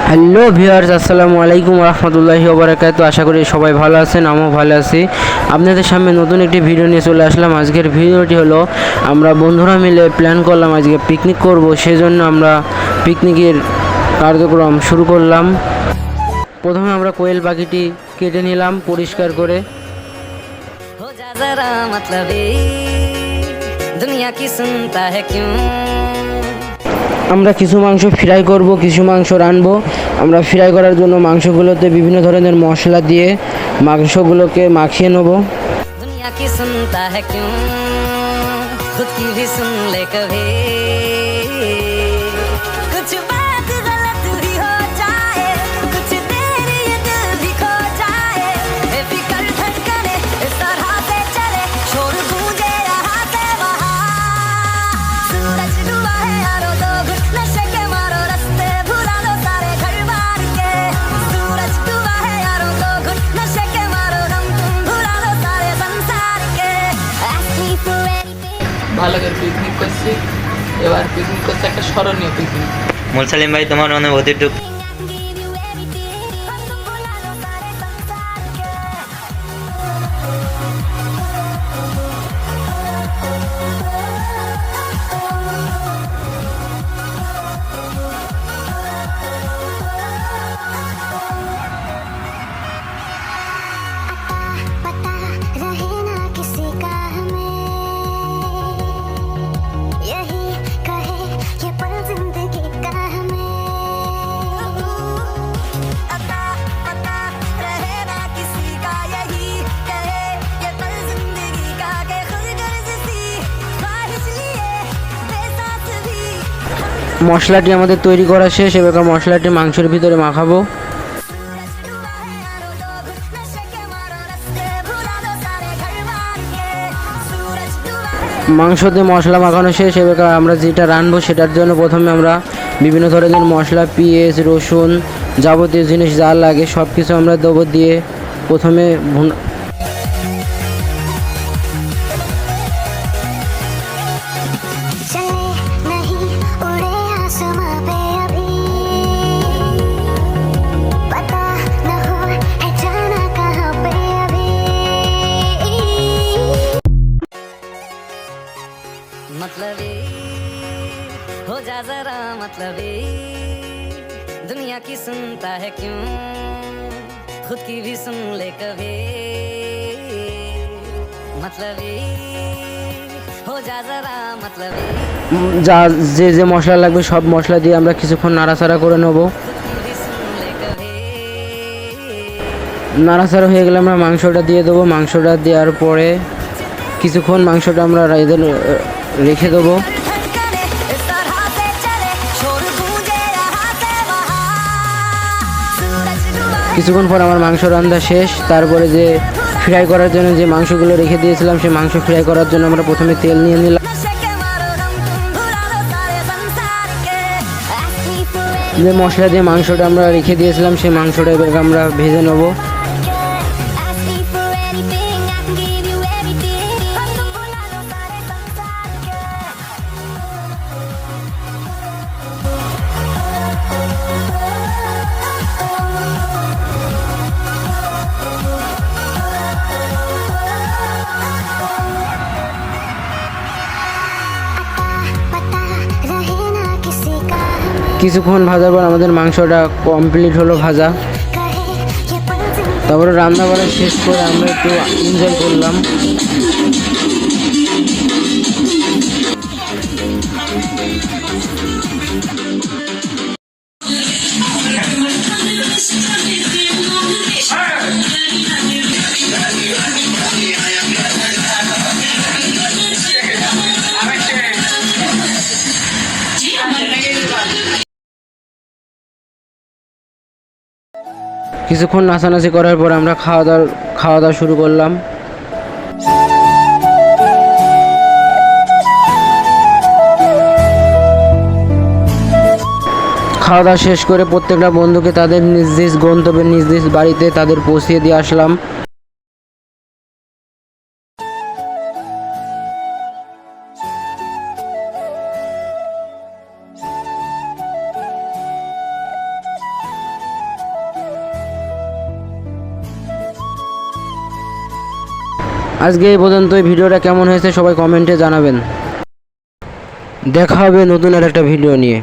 Hello viewers, আসসালামু আলাইকুম রহমতুল্লাহি ওয়া বারাকাতুহু। আশা করি সবাই ভালো আছেন, আমিও ভালো আছি। আপনাদের সামনে নতুন একটি ভিডিও নিয়ে চলে আসলাম। আজকের ভিডিওটি হলো আমরা বন্ধুরা মিলে প্ল্যান করলাম আজকে পিকনিক করব, সেজন্য আমরা পিকনিকের কার্যক্রম শুরু করলাম। প্রথমে আমরা কোয়েল পাখিটি কেটে নিলাম পরিষ্কার করে। আমরা কিছু মাংস ফ্রাই করব, কিছু মাংস রানবো। আমরা ফ্রাই করার জন্য মাংসগুলোতে বিভিন্ন ধরনের মশলা দিয়ে মাংসগুলোকে মাখিয়ে নেব। ভালো করে পিকনিক করছি। এবার পিকনিক করছে একটা স্মরণীয় পিকনিক। মুরসালিম ভাই, তোমার অনুভূতিটুকু। মশলাটি আমাদের তৈরি করা শেষ। এবার মশলাটি মাংসের ভিতরে মাখাবো। মাংসতে মশলা মাখানো শেষ। এবার আমরা যেটা রানবো সেটার জন্য প্রথমে আমরা বিভিন্ন ধরনের মশলা, পেঁয়াজ, রসুন, যাবতীয় জিনিস যা লাগে সব কিছু আমরা দেবো। দিয়ে প্রথমে हो जा जरा मतलबी दुनिया की सुनता है क्यों खुद की भी सुन ले कभी मतलबी हो जा जरा मतलबी। যা যে মশলা লাগবে সব মশলা দিয়ে আমরা কিছুক্ষণ নাড়াচাড়া করে নেব। নাড়াচাড়া হয়ে গেলে আমরা মাংসটা দিয়ে দেবো। মাংসটা দেওয়ার পরে কিছুক্ষণ মাংসটা আমরা রেখে দেবো। কিছুক্ষণ পর আমার মাংস রান্না শেষ। তারপরে যে ফ্রাই করার জন্য যে মাংসগুলো রেখে দিয়েছিলাম সেই মাংস ফ্রাই করার জন্য আমরা প্রথমে তেল নিয়ে নিলাম। যে মশলা দিয়ে মাংসটা আমরা রেখে দিয়েছিলাম সেই মাংসটা এবার আমরা ভেজে নেব। কিছুক্ষণ ভাজার পর আমাদের মাংসটা কমপ্লিট হলো ভাজা। তারপরে রান্না বান্না শেষ করে আমরা একটু এনজয় করলাম। কিছুক্ষণ নাচানাচি করার পর আমরা খাওয়া দাওয়া শুরু করলাম। খাওয়া দাওয়া শেষ করে প্রত্যেকটা বন্ধুকে তাদের নিজ নিজ গন্তব্যে নিজ নিজ বাড়িতে তাদের পৌঁছিয়ে দিয়ে আসলাম। আজকে এই পর্যন্তই। ভিডিওটা কেমন হয়েছে সবাই কমেন্টে জানাবেন। দেখা হবে নতুন আর একটা ভিডিও নিয়ে।